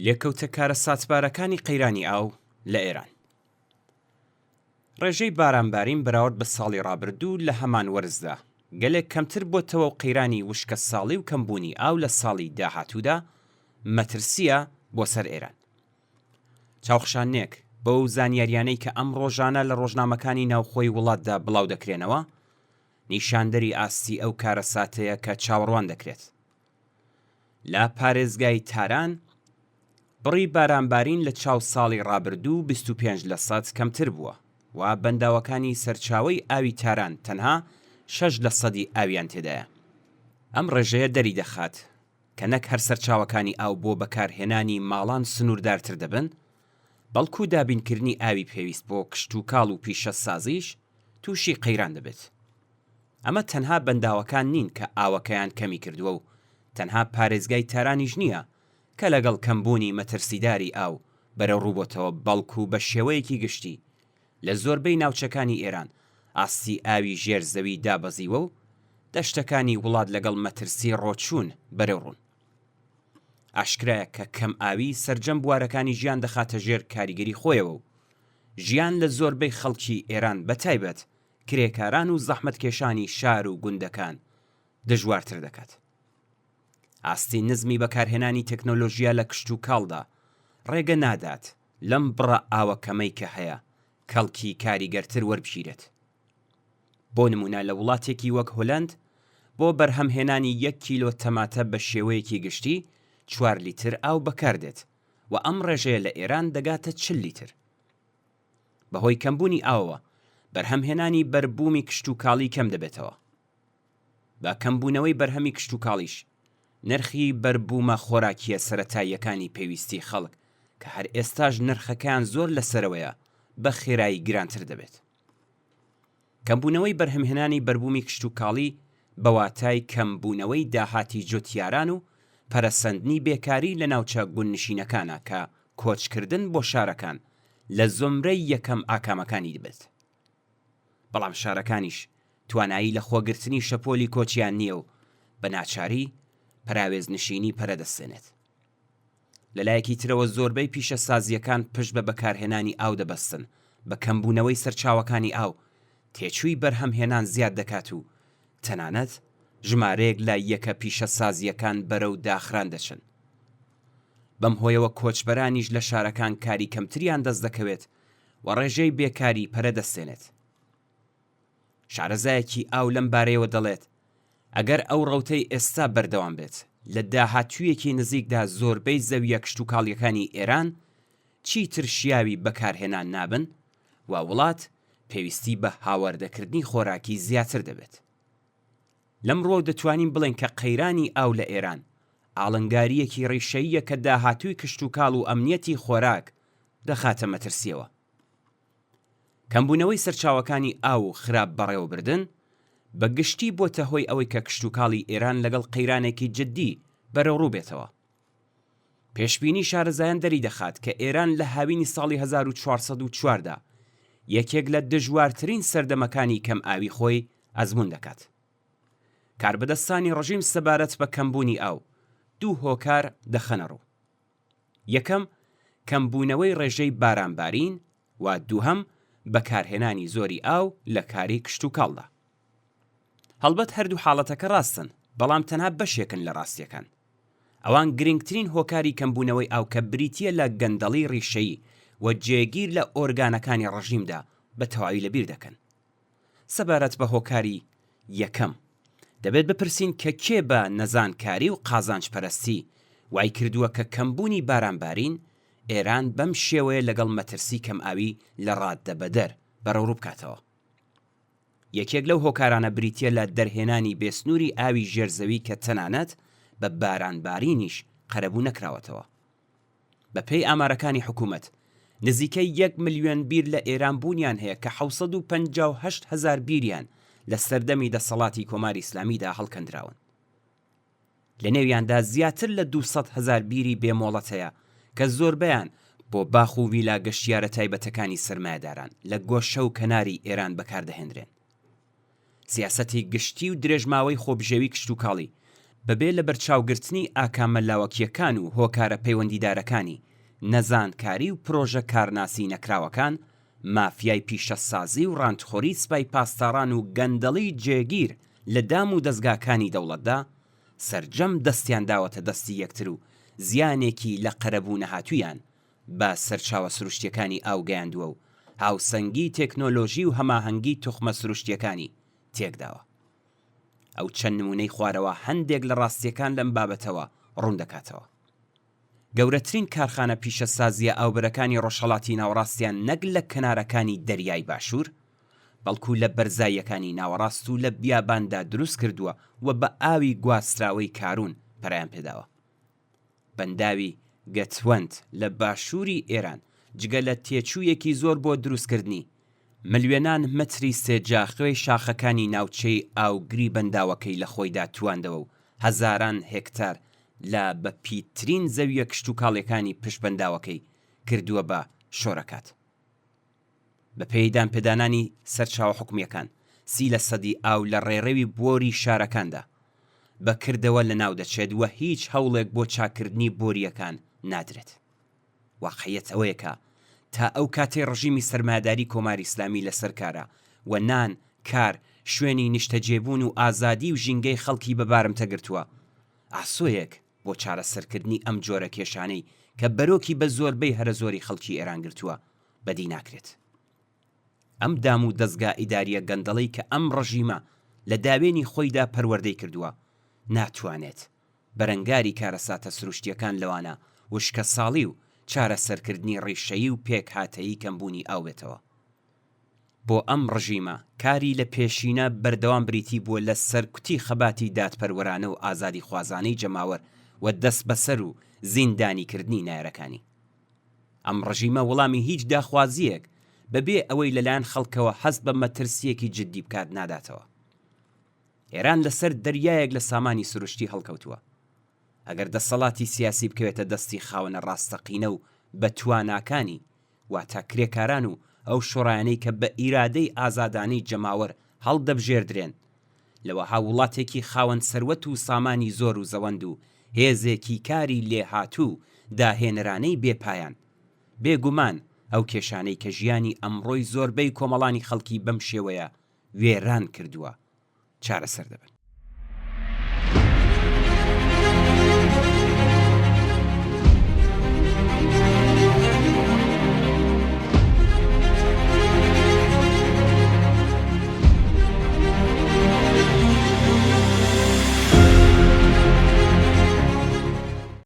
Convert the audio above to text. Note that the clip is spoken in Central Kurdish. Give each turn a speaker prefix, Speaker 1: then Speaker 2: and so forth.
Speaker 1: لێکەوتە کارە ساتبارەکانی قەیرانی ئاو لە ئێران. ڕێژەی بارانبارین بەراورد بە ساڵی ڕابردوو لە هەمان وەرزدا گەلێک کەمتر بۆتەوە و قەیرانی وشکە ساڵی و کەمبوونی ئاو لە ساڵی داهاتوودا مەترسیە بۆ سەر ئێران. چاوخشانێک بەو زانیاریانەی کە ئەم ڕۆژانە لە ڕۆژنامەکانی ناوخۆی وڵاتدا بڵاو دەکرێنەوە نیشاندەری ئاستی ئەو کارە ساتەیە کە چاوەڕوان دەکرێت. لە پارێزگای تاران بڕی بارانبارین لە چاو ساڵی ڕابردوو 25% کەمتر بووە و بەنداوەکانی سەرچاوەی ئاوی تاران تەنها 6% ئاویان تێدایە. ئەم ڕێژەیە دەری دەخات کە نەک هەر سەرچاوەکانی ئاو بۆ بەکارهێنانی ماڵان سنووردارتر دەبن، بەڵکو دابینکردنی ئاوی پێویست بۆ کشت و کاڵ و پیشە سازیش تووشی قەیران دەبێت. ئەمە تەنها بەنداوەکان نین کە ئاوەکەیان کەمی کردووە و تەنها پارێزگای تارانیش نییە کە لەگەڵ کەمبوونی مەترسیداری ئاو بەرەو ڕووبۆتەوە، بەڵکو بە شێوەیەکی گشتی لە زۆربەی ناوچەکانی ئێران ئاستی ئاوی ژێر زەوی دابەزیوە و دەشتەکانی وڵات لەگەڵ مەترسی ڕۆچوون بەرەو ڕوون. ئاشکرایە کە کەم ئاوی سەرجەم بوارەکانی ژیان دەخاتە ژێر کاریگەری خۆیەوە و ژیان لە زۆربەی خەڵکی ئێران بەتایبەت کرێکاران و زەحمەتکێشانی شار و گوندەکان دژوارتر دەکات. ئاستی نزمی بەکارهێنانی تەکنۆلۆژیا لە کشت و کاڵدا ڕێگە نادات لەم بڕە ئاوەکەمەی کە هەیە کەڵکی کاریگەرتر وەربژیرێت. بۆ نمونە لە وڵاتێکی وەک هۆلەند بۆ بەرهەمهێنانی 1 کیلۆ تەماتە بە شێوەیەکی گشتی 4 لیتر ئاو بەکاردێت و ئەم ڕێژەیە لە ئێران دەگاتە 40 لیتر. بەهۆی کەمبوونی ئاوەوە بەرهەمهێنانی بەربوومی کشت و کاڵی کەم دەبێتەوە. با کەمبوونەوەی بەرهەمی کشت و کاڵیش نرخی بەربوومە خۆراکیە سەرەتاییەکانی پێویستی خەڵک کە هەر ئێستاش نرخەکان زۆر لەسەرەوەیە بە خێرایی گرانتر دەبێت. کەمبوونەوەی بەرهەمهێنانی بەربوومی کشت و کاڵی بەواتای کەمبوونەوەی داهاتی جوتیاران و پەرەسەندنی بێکاری لە ناوچە گوندنشینەکانە کە کۆچکردن بۆ شارەکان لە زۆمرەی یەکەم ئاکامەکانی دەبێت. بەڵام شارەکانیش توانایی لە خۆگرتنی شەپۆلی کۆچیان نییە و بە ناچاری پراوێزنشینی پەرەدەستێنێت. لەلایەکی ترەوە زۆربەی پیشە سازیەکان پشت بە بەکارهێنانی ئاو دەبەستن، بە کەمبوونەوەی سەرچاوەکانی ئاو تێچووی بەرهەمهێنان زیاد دەکات و تەنانەت ژمارەیەک لە یەکە پیشە سازیەکان بەرەو داخران دەچن. بەم هۆیەوە کۆچبەرانیش لە شارەکان کاری کەمتریان دەست دەکەوێت و ڕێژەی بێکاری پەرەدەستێنێت. شارەزایەکی ئاو لەم بارەیەوە دەڵێت ئەگەر ئەو ڕەوتەی ئێستا بەردەوام بێت لە داهاتوویەکی نزیکدا زۆربەی زەویە کشت و کاڵیەکانی ئێران چیتر شیاوی بەکارهێنان نابن و وڵات پێویستی بە هاوردەکردنی خۆراکی زیاتر دەبێت. لەمڕۆ دەتوانین بڵێن کە قەیرانی ئاو لە ئێران ئاڵنگاریەکی ڕیشەییە کە داهاتووی کشت و کاڵ و ئەمنیەتی خۆراک دەخاتە مەترسیەوە. کەمبوونەوەی سەرچاوەکانی ئاو و خراپ بەڕێوەبردن بە گشتی بۆتە هۆی ئەوەی کە کشت و کاڵی ئێران لەگەڵ قەیرانێکی جددی بەرەوڕوو بێتەوە. پێشبینی شارەزایان دەری دەخات کە ئێران لە هاوینی ساڵی 1404دا یەکێک لە دژوارترین سەردەمەکانی کەم ئاوی خۆی ئەزموون دەکات. کاربەدەستانی ڕژیم سەبارەت بە کەمبوونی ئاو دوو هۆکار دەخەنە ڕوو. یەکەم کەمبوونەوەی ڕێژەی بارانبارین و دووهەم بەکارهێنانی زۆری ئاو لە کاری کشت و کاڵدا. هەڵبەت هەردوو حاڵەتەکە ڕاستن، بەڵام تەنها بەشێکن لە ڕاستیەکان. ئەوان گرنگترین هۆکاری کەمبوونەوەی ئاو کە بریتیە لە گەندەڵی ڕیشەیی و جێگیر لە ئۆرگانەکانی ڕژیمدا بە تەواوی لەبیر دەکەن. سەبارەت بە هۆکاری یەکەم دەبێت بپرسین کە کێ بە نەزانکاری و قازانجپەرستی وای کردووە کە کەمبوونی بارانبارین ئێران بەم شێوەیە لەگەڵ مەترسی کەم ئاوی لە ڕاددەبەدەر بەرەوڕوو بکاتەوە. یەکێک لەو هۆکارانە بریتیە لە دەرهێنانی بێسنووری ئاوی ژێرزەوی کە تەنانەت بە بارانبارینیش قەرەبوو نەکراوەتەوە. بە پێی ئامارەکانی حکوومەت نزیکەی 1 ملیۆن بیر لە ئێران بوونیان هەیە کە 758,000 بیریان لە سەردەمی دەسەڵاتی کۆماری ئیسلامیدا هەڵکەندراون. لە نێویاندا زیاتر لە 200,000 بیری بێمۆڵەت هەیە کە زۆربەیان بۆ باخ و ویلا گەشتیارە تایبەتەکانی سەرمایەداران لە گۆشە و کەناری ئێران بەکاردەهێنرێن. سیاسەتی گشتی و درێژماوەی خۆبژێوی کشت و کاڵی بەبێ لە بەرچاوگرتنی ئاکامەلاوەکیەکان و هۆکارە پەیوەندیدارەکانی نەزانکاری و پرۆژە کارناسی نەکراوەکان، مافیای پیشەسازی و ڕاندخۆری سپای پاسداران و گەندەڵی جێگیر لە دام و دەستگاکانی دەوڵەتدا سەرجەم دەستیان داوەتە دەستی یەکتر و زیانێکی لە قەرەبوو نەهاتوویان بە سەرچاوە سروشتیەکانی ئاوگەیاندووە و هاوسەنگی تێکنۆلۆژی و هەماهەنگی توخمە سروشتیەکانی تێکداوە. ئەو چەند نمونەی خوارەوە هەندێک لە ڕاستیەکان لەم بابەتەوە ڕوون دەکاتەوە. گەورەترین کارخانە پیشەسازیە ئاوبەرەکانی ڕۆژهەڵاتی ناوەڕاستیان نەک لە کەنارەکانی دەریای باشوور، بەڵکو لە بەرزاییەکانی ناوەڕاست و لە بیاباندا دروست کردووە و بە ئاوی گواستراوەی کارون پەرایان پێداوە. بەنداوی گەتوەند لە باشووری ئێران جگە لە تێچوویەکی زۆر بۆ دروستکردنی ملیۆنان مەتری سێجاخوێی شاخەکانی ناوچەی ئاوگری بەنداوەکەی لە خۆیدا تواندەوە و هەزاران هێکتار لە بەپیترین زەویە کشت و کاڵیەکانی پشتبەنداوەکەی کردووە بە شۆرەکات. بە پێیدان پێدانانی سەرچاوە حکومیەکان 30% ئاو لە ڕێڕەوی بۆری شارەکاندا بەکردەوە لە ناو دەچێت و هیچ هەوڵێک بۆ چاکردنی بۆریەکان نادرێت. واقعیەت ئەوەیەکە تا ئەو کاتێ ڕژیمی سەرمایەداری کۆماری ئیسلامی لەسەرکارە و نان، کار، شوێنی نیشتەجێبوون و ئازادی و ژینگەی خەڵکی بەبارم تەگرتووە، ئاسۆیەک بۆ چارەسەرکردنی ئەم جۆرە کێشانەی کە بەرۆکی بە زۆربەی هەرە زۆری خەڵکی ئێران گرتووە بەدی ناکرێت. ئەم دام و دەستگا ئیداریە گەندەڵەی کە ئەم ڕژیمە لە داوێنی خۆیدا پەروەردەی کردووە ناتوانێت بەرەنگاری کارەساتە سروشتیەکان لەوانە وشکە ساڵی و چارەسەرکردنی ڕیشەیی و پێک هاتەیی کەمبوونی ئاو بێتەوە. بۆ ئەم ڕژیمە کاری لە پێشینە بەردەوام بریتی بووە لە سەرکوتی خەباتی دادپەروەرانە و ئازادی خوازانەی جەماوەر و دەست بەسەر و زیندانیکردنی نایەرەکانی. ئەم ڕژیمە وەڵامی هیچ داخوازیەک بەبێ ئەوەی لەلایەن خەڵکەوە هەست بە مەترسیەکی جددی بکات ناداتەوە. ئێران لەسەر دەریایەک لە سامانی سروشتی هەڵکەوتووە. ئەگەر دەسەڵاتی سیاسی بکەوێتە دەستی خاوەنە ڕاستەقینە و بە تواناکانی واتە کرێکاران و ئەو شۆڕایانەی کە بە ئیرادەی ئازادانەی جەماوەر هەڵدەبژێردرێن، لەوەها وڵاتێکی خاوەن سەروەت و سامانی زۆر و زەوەند و هێزێکی کاری لێهاتوو داهێنەرانەی بێپایان، بێگومان ئەو کێشانەی کە ژیانی ئەمڕۆی زۆربەی کۆمەڵانی خەڵکی بەم شێوەیە وێران کردووە چارەسەر دەبن.